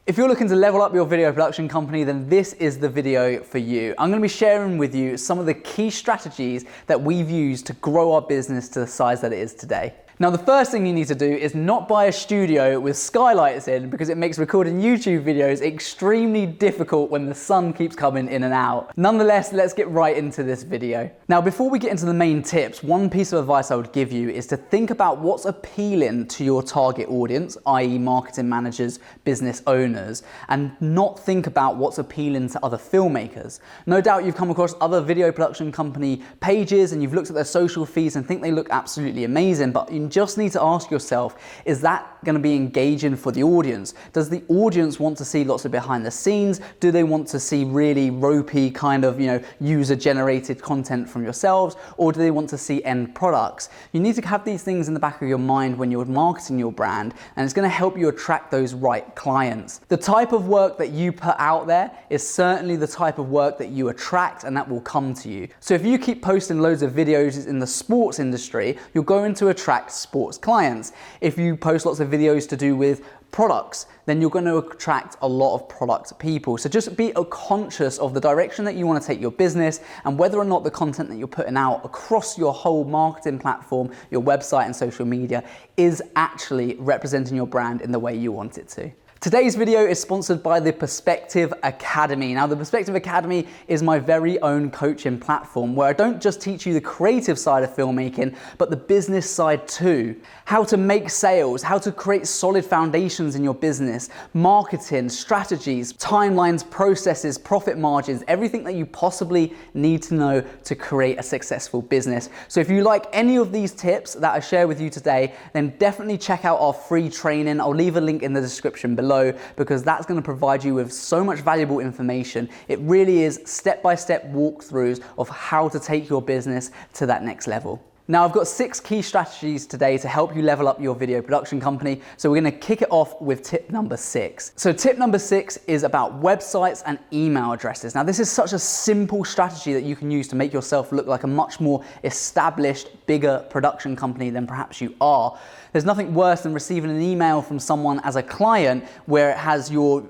If you're looking to level up your video production company, then this is the video for you. I'm going to be sharing with you some of the key strategies that we've used to grow our business to the size that it is today. Now, the first thing you need to do is not buy a studio with skylights in, because it makes recording YouTube videos extremely difficult when the sun keeps coming in and out. Nonetheless, let's get right into this video. Now, before we get into the main tips, one piece of advice I would give you is to think about what's appealing to your target audience, i.e. marketing managers, business owners, and not think about what's appealing to other filmmakers. No doubt you've come across other video production company pages and you've looked at their social feeds and think they look absolutely amazing, but you just need to ask yourself, is that going to be engaging for the audience? Does the audience want to see lots of behind the scenes? Do they want to see really ropey kind of, user generated content from yourselves? Or do they want to see end products? You need to have these things in the back of your mind when you're marketing your brand, and it's going to help you attract those right clients. The type of work that you put out there is certainly the type of work that you attract, and that will come to you. So if you keep posting loads of videos in the sports industry, you're going to attract sports clients. If you post lots of videos to do with products, then you're going to attract a lot of product people. So just be conscious of the direction that you want to take your business and whether or not the content that you're putting out across your whole marketing platform, your website and social media is actually representing your brand in the way you want it to. Today's video is sponsored by the Perspective Academy. Now, the Perspective Academy is my very own coaching platform where I don't just teach you the creative side of filmmaking, but the business side too. How to make sales, how to create solid foundations in your business, marketing, strategies, timelines, processes, profit margins, everything that you possibly need to know to create a successful business. So if you like any of these tips that I share with you today, then definitely check out our free training. I'll leave a link in the description below, because that's going to provide you with so much valuable information. It really is step-by-step walkthroughs of how to take your business to that next level. Now, I've got 6 key strategies today to help you level up your video production company. So we're going to kick it off with tip number 6. So tip number 6 is about websites and email addresses. Now, this is such a simple strategy that you can use to make yourself look like a much more established, bigger production company than perhaps you are. There's nothing worse than receiving an email from someone as a client where it has your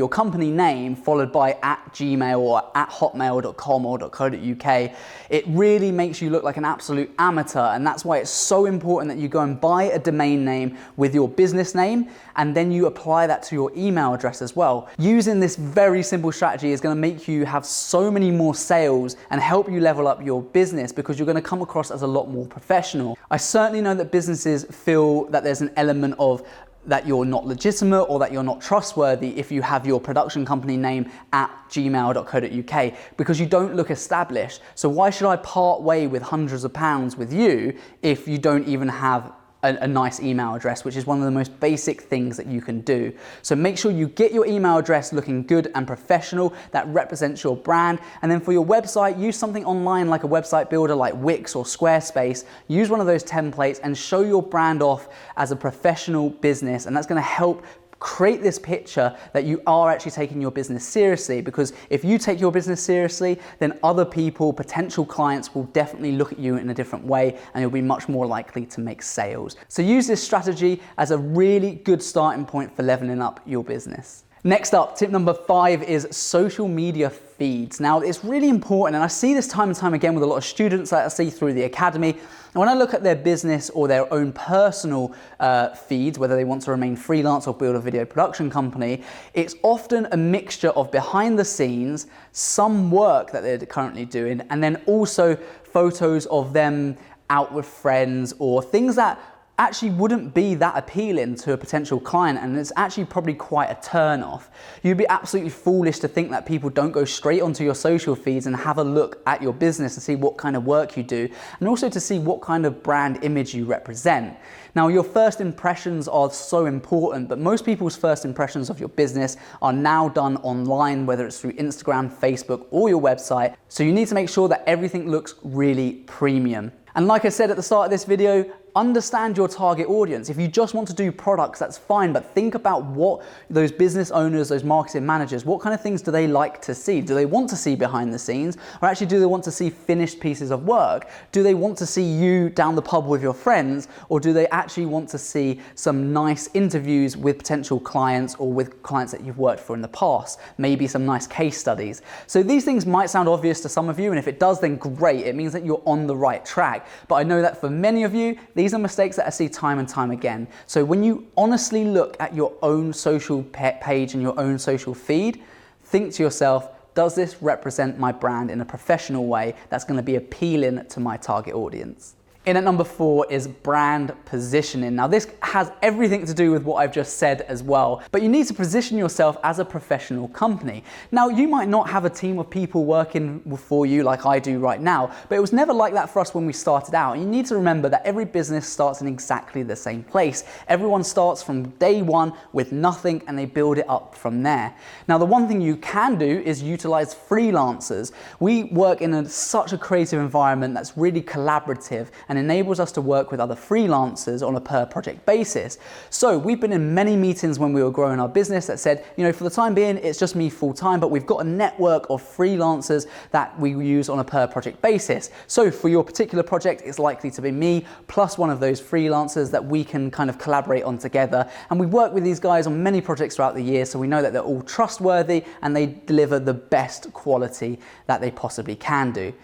company name followed by @gmail or @hotmail.com or .co.uk. It really makes you look like an absolute amateur, and that's why it's so important that you go and buy a domain name with your business name, and then you apply that to your email address as well. Using this very simple strategy is going to make you have so many more sales and help you level up your business, because you're going to come across as a lot more professional. I certainly know that businesses feel that there's an element of that you're not legitimate or that you're not trustworthy if you have your production company name @gmail.co.uk, because you don't look established. So why should I part way with hundreds of pounds with you if you don't even have a nice email address, which is one of the most basic things that you can do. So make sure you get your email address looking good and professional that represents your brand. And then for your website, use something online like a website builder like Wix or Squarespace. Use one of those templates and show your brand off as a professional business, and that's going to help create this picture that you are actually taking your business seriously, because if you take your business seriously, then other people, potential clients, will definitely look at you in a different way, and you'll be much more likely to make sales. So use this strategy as a really good starting point for leveling up your business. Next up, tip number 5 is social media feeds. Now, it's really important, and I see this time and time again with a lot of students that I see through the academy. And when I look at their business or their own personal feeds, whether they want to remain freelance or build a video production company, it's often a mixture of behind the scenes, some work that they're currently doing, and then also photos of them out with friends or things that actually wouldn't be that appealing to a potential client, and it's actually probably quite a turn off. You'd be absolutely foolish to think that people don't go straight onto your social feeds and have a look at your business and see what kind of work you do, and also to see what kind of brand image you represent. Now, your first impressions are so important, but most people's first impressions of your business are now done online, whether it's through Instagram, Facebook, or your website. So you need to make sure that everything looks really premium. And like I said at the start of this video, understand your target audience. If you just want to do products, that's fine, but think about what those business owners, those marketing managers, what kind of things do they like to see? Do they want to see behind the scenes, or actually do they want to see finished pieces of work? Do they want to see you down the pub with your friends, or do they actually want to see some nice interviews with potential clients or with clients that you've worked for in the past? Maybe some nice case studies. So these things might sound obvious to some of you, and if it does, then great. It means that you're on the right track. But I know that for many of you, these are mistakes that I see time and time again. So when you honestly look at your own social page and your own social feed, think to yourself, does this represent my brand in a professional way that's going to be appealing to my target audience? In at number 4 is brand positioning. Now this has everything to do with what I've just said as well, but you need to position yourself as a professional company. Now you might not have a team of people working for you like I do right now, but it was never like that for us when we started out. You need to remember that every business starts in exactly the same place. Everyone starts from day one with nothing and they build it up from there. Now the one thing you can do is utilize freelancers. We work in such a creative environment that's really collaborative and enables us to work with other freelancers on a per project basis. So we've been in many meetings when we were growing our business that said, you know, for the time being, it's just me full time, but we've got a network of freelancers that we use on a per project basis. So for your particular project, it's likely to be me plus one of those freelancers that we can kind of collaborate on together. And we work with these guys on many projects throughout the year, so we know that they're all trustworthy and they deliver the best quality that they possibly can do.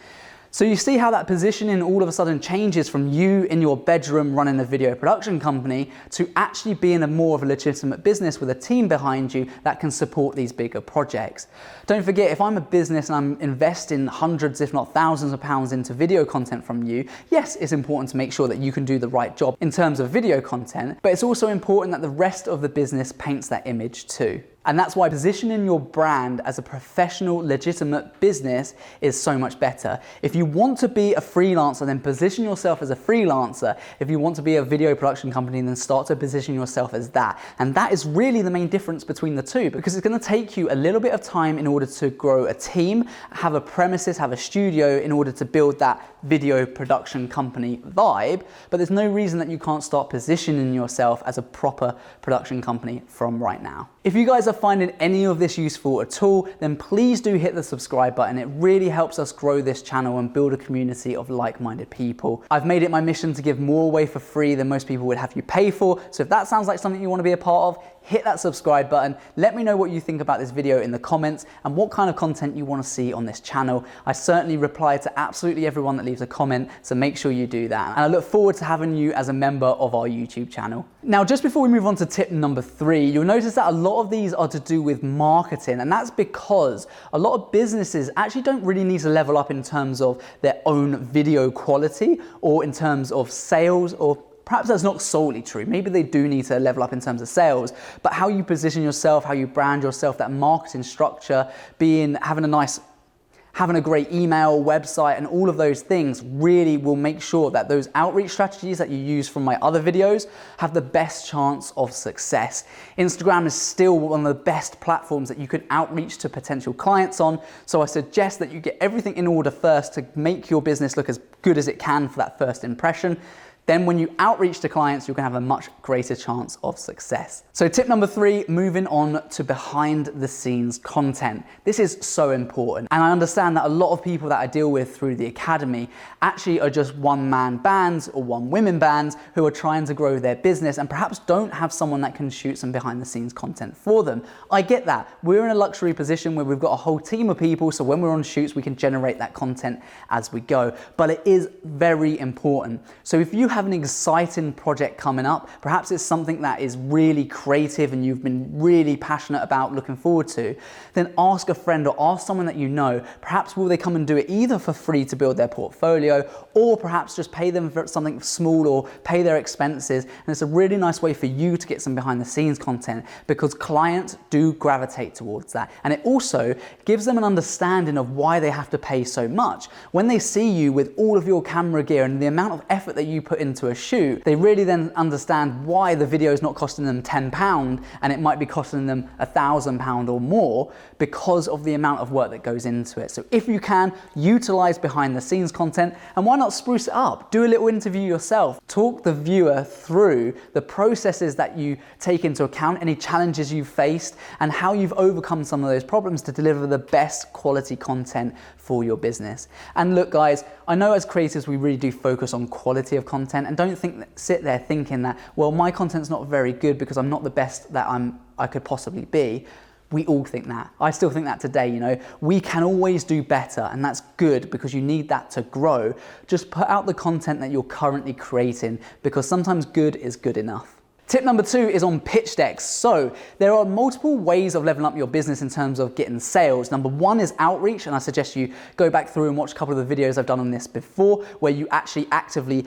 So you see how that positioning all of a sudden changes from you in your bedroom running a video production company to actually being more of a legitimate business with a team behind you that can support these bigger projects. Don't forget, if I'm a business and I'm investing hundreds, if not thousands of pounds into video content from you, yes, it's important to make sure that you can do the right job in terms of video content, but it's also important that the rest of the business paints that image too. And that's why positioning your brand as a professional, legitimate business is so much better. If you want to be a freelancer, then position yourself as a freelancer. If you want to be a video production company, then start to position yourself as that. And that is really the main difference between the two, because it's going to take you a little bit of time in order to grow a team, have a premises, have a studio in order to build that video production company vibe. But there's no reason that you can't start positioning yourself as a proper production company from right now. If you guys are finding any of this useful at all, then please do hit the subscribe button. It really helps us grow this channel and build a community of like-minded people. I've made it my mission to give more away for free than most people would have you pay for. So if that sounds like something you want to be a part of, hit that subscribe button. Let me know what you think about this video in the comments and what kind of content you want to see on this channel. I certainly reply to absolutely everyone that leaves a comment, so make sure you do that. And I look forward to having you as a member of our YouTube channel. Now, just before we move on to tip number 3, you'll notice that a lot of these are to do with marketing, and that's because a lot of businesses actually don't really need to level up in terms of their own video quality or in terms of sales, or perhaps that's not solely true. Maybe they do need to level up in terms of sales, but how you position yourself, how you brand yourself, that marketing structure, having a great email, website, and all of those things really will make sure that those outreach strategies that you use from my other videos have the best chance of success. Instagram is still one of the best platforms that you can outreach to potential clients on, so I suggest that you get everything in order first to make your business look as good as it can for that first impression. Then when you outreach to clients, you're gonna have a much greater chance of success. So tip number 3, moving on to behind the scenes content. This is so important. And I understand that a lot of people that I deal with through the academy actually are just one-man bands or one-women bands who are trying to grow their business and perhaps don't have someone that can shoot some behind the scenes content for them. I get that. We're in a luxury position where we've got a whole team of people, so when we're on shoots, we can generate that content as we go. But it is very important. So if you have an exciting project coming up, perhaps it's something that is really creative and you've been really passionate about looking forward to, then ask a friend or ask someone that you know. Perhaps will they come and do it either for free to build their portfolio, or perhaps just pay them for something small or pay their expenses. And it's a really nice way for you to get some behind the scenes content, because clients do gravitate towards that. And it also gives them an understanding of why they have to pay so much. When they see you with all of your camera gear and the amount of effort that you put into a shoot, they really then understand why the video is not costing them £10 and it might be costing them £1,000 or more because of the amount of work that goes into it. So if you can, utilize behind the scenes content, and why not spruce it up? Do a little interview yourself. Talk the viewer through the processes that you take into account, any challenges you've faced, and how you've overcome some of those problems to deliver the best quality content for your business. And look guys, I know as creators we really do focus on quality of content, and don't sit there thinking that, well, my content's not very good because I'm not the best that I could possibly be. We all think that. I still think that today, you know. We can always do better, and that's good because you need that to grow. Just put out the content that you're currently creating, because sometimes good is good enough. Tip number 2 is on pitch decks. So there are multiple ways of leveling up your business in terms of getting sales. Number 1 is outreach, and I suggest you go back through and watch a couple of the videos I've done on this before, where you actually actively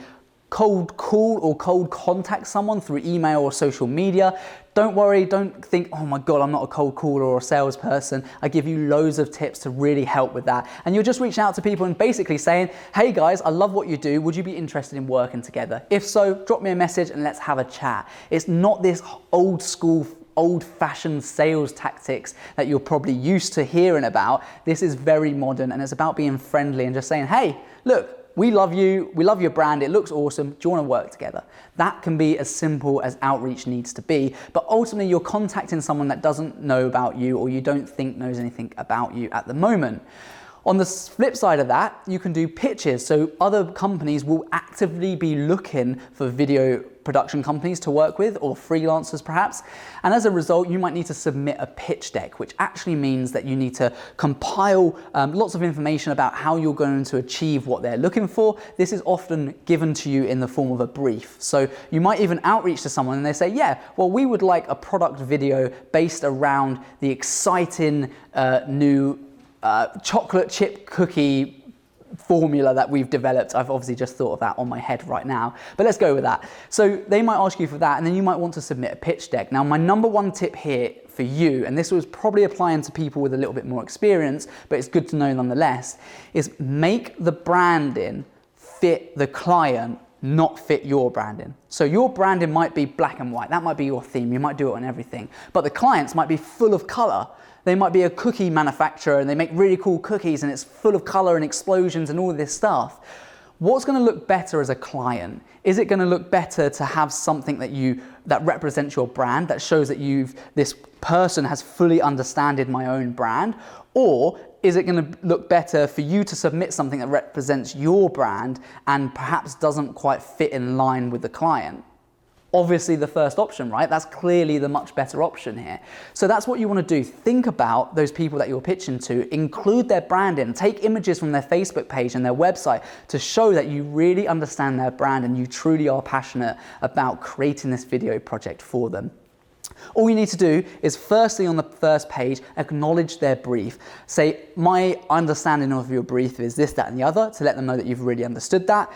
cold call or cold contact someone through email or social media. Don't worry, don't think, oh my God, I'm not a cold caller or a salesperson. I give you loads of tips to really help with that. And you're just reaching out to people and basically saying, hey guys, I love what you do. Would you be interested in working together? If so, drop me a message and let's have a chat. It's not this old school, old-fashioned sales tactics that you're probably used to hearing about. This is very modern, and it's about being friendly and just saying, hey, look, we love you, we love your brand, it looks awesome, do you want to work together? That can be as simple as outreach needs to be, but ultimately you're contacting someone that doesn't know about you or you don't think knows anything about you at the moment. On the flip side of that, you can do pitches. So other companies will actively be looking for video production companies to work with, or freelancers perhaps. And as a result, you might need to submit a pitch deck, which actually means that you need to compile lots of information about how you're going to achieve what they're looking for. This is often given to you in the form of a brief. So you might even outreach to someone and they say, yeah, well, we would like a product video based around the exciting new chocolate chip cookie formula that we've developed. I've obviously just thought of that on my head right now, but let's go with that. So they might ask you for that, and then you might want to submit a pitch deck. Now, my number 1 tip here for you, and this was probably applying to people with a little bit more experience, but it's good to know nonetheless, is make the branding fit the client, not fit your branding. So your branding might be black and white. That might be your theme. You might do it on everything, but the clients might be full of color. They might be a cookie manufacturer and they make really cool cookies and it's full of color and explosions and all this stuff. What's going to look better as a client? Is it going to look better to have something that represents your brand, that shows that this person has fully understood my own brand? Or is it going to look better for you to submit something that represents your brand and perhaps doesn't quite fit in line with the client? Obviously the first option, right? That's clearly the much better option here. So that's what you want to do. Think about those people that you're pitching to, include their branding, take images from their Facebook page and their website to show that you really understand their brand and you truly are passionate about creating this video project for them. All you need to do is firstly on the first page, acknowledge their brief. Say, my understanding of your brief is this, that, and the other, to let them know that you've really understood that.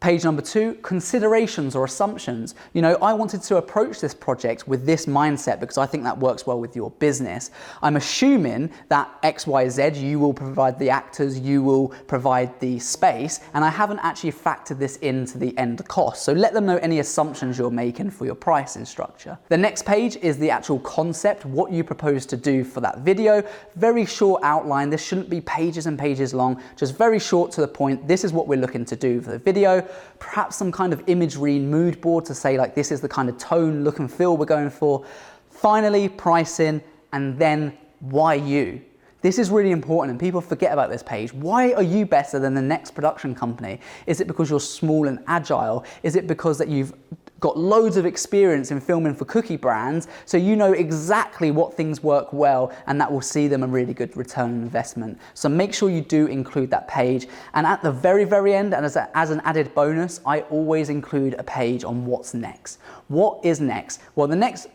Page number 2, considerations or assumptions. You know, I wanted to approach this project with this mindset because I think that works well with your business. I'm assuming that X, Y, Z, you will provide the actors, you will provide the space, and I haven't actually factored this into the end cost. So let them know any assumptions you're making for your pricing structure. The next page is the actual concept, what you propose to do for that video. Very short outline. This shouldn't be pages and pages long, just very short to the point. This is what we're looking to do for the video. Perhaps some kind of imagery mood board to say like this is the kind of tone, look and feel we're going for. Finally, pricing, and then why you? This is really important and people forget about this page. Why are you better than the next production company? Is it because you're small and agile? Is it because that you've got loads of experience in filming for cookie brands, so you know exactly what things work well and that will see them a really good return on investment? So make sure you do include that page. And at the very, very end, and as an added bonus, I always include a page on what's next. What is next? Well, the next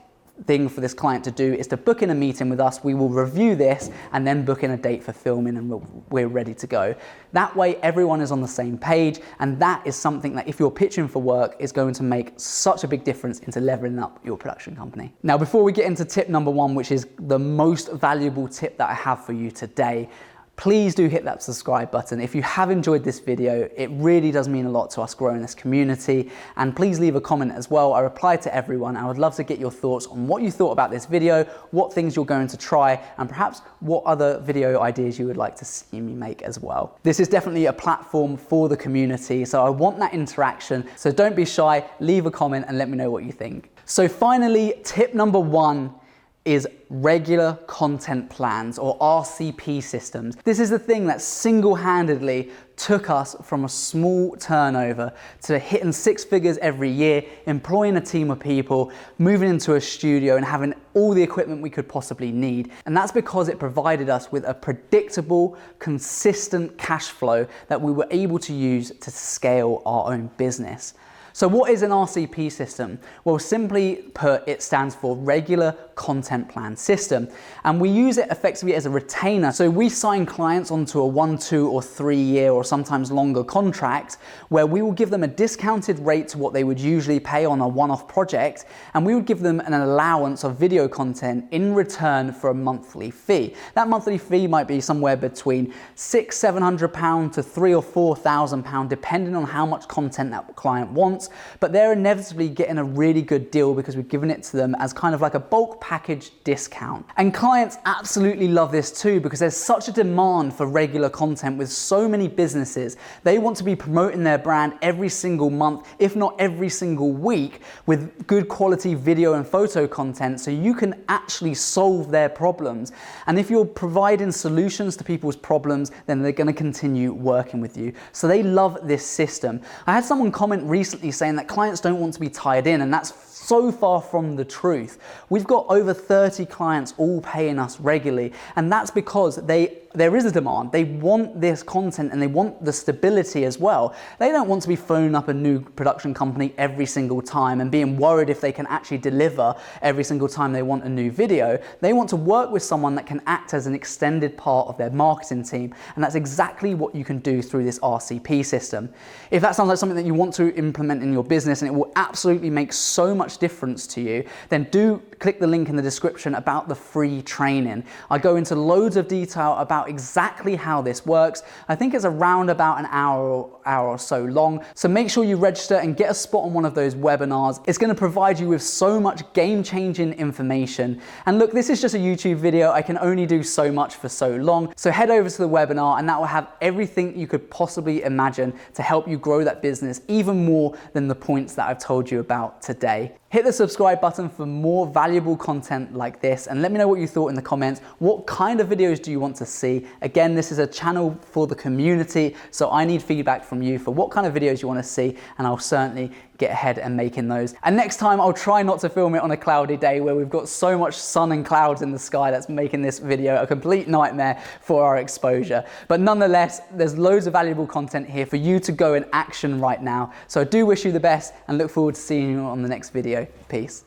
thing for this client to do is to book in a meeting with us. We will review this and then book in a date for filming, and we're ready to go. That way everyone is on the same page, and that is something that if you're pitching for work is going to make such a big difference into leveling up your production company. Now, before we get into tip number 1, which is the most valuable tip that I have for you today, please do hit that subscribe button. If you have enjoyed this video, it really does mean a lot to us growing this community. And please leave a comment as well. I reply to everyone. I would love to get your thoughts on what you thought about this video, what things you're going to try, and perhaps what other video ideas you would like to see me make as well. This is definitely a platform for the community, so I want that interaction. So don't be shy, leave a comment and let me know what you think. So finally, tip number 1 is regular content plans, or RCP systems. This is the thing that single-handedly took us from a small turnover to hitting 6 figures every year, employing a team of people, moving into a studio and having all the equipment we could possibly need. And that's because it provided us with a predictable, consistent cash flow that we were able to use to scale our own business. So what is an RCP system? Well, simply put, it stands for Regular Content Plan System. And we use it effectively as a retainer. So we sign clients onto a 1, 2, or 3 year or sometimes longer contract where we will give them a discounted rate to what they would usually pay on a one-off project. And we would give them an allowance of video content in return for a monthly fee. That monthly fee might be somewhere between £600–700 to £3,000 or £4,000, depending on how much content that client wants. But they're inevitably getting a really good deal because we've given it to them as kind of like a bulk package discount. And clients absolutely love this too because there's such a demand for regular content with so many businesses. They want to be promoting their brand every single month, if not every single week, with good quality video and photo content so you can actually solve their problems. And if you're providing solutions to people's problems, then they're going to continue working with you. So they love this system. I had someone comment recently saying that clients don't want to be tied in, and that's so far from the truth. We've got over 30 clients all paying us regularly, and that's because there is a demand. They want this content and they want the stability as well. They don't want to be phoning up a new production company every single time and being worried if they can actually deliver every single time they want a new video. They want to work with someone that can act as an extended part of their marketing team, and that's exactly what you can do through this RCP system. If that sounds like something that you want to implement in your business and it will absolutely make so much difference to you, then do click the link in the description about the free training. I go into loads of detail about exactly how this works. I think it's around about an hour or so long. So make sure you register and get a spot on one of those webinars. It's going to provide you with so much game-changing information. And look, this is just a YouTube video. I can only do so much for so long. So head over to the webinar and that will have everything you could possibly imagine to help you grow that business even more than the points that I've told you about today. Hit the subscribe button for more valuable content like this and let me know what you thought in the comments. What kind of videos do you want to see? Again, this is a channel for the community, so I need feedback from you for what kind of videos you want to see, and I'll certainly get ahead and making those. And next time I'll try not to film it on a cloudy day where we've got so much sun and clouds in the sky that's making this video a complete nightmare for our exposure. But nonetheless, there's loads of valuable content here for you to go in action right now. So I do wish you the best and look forward to seeing you on the next video. Peace.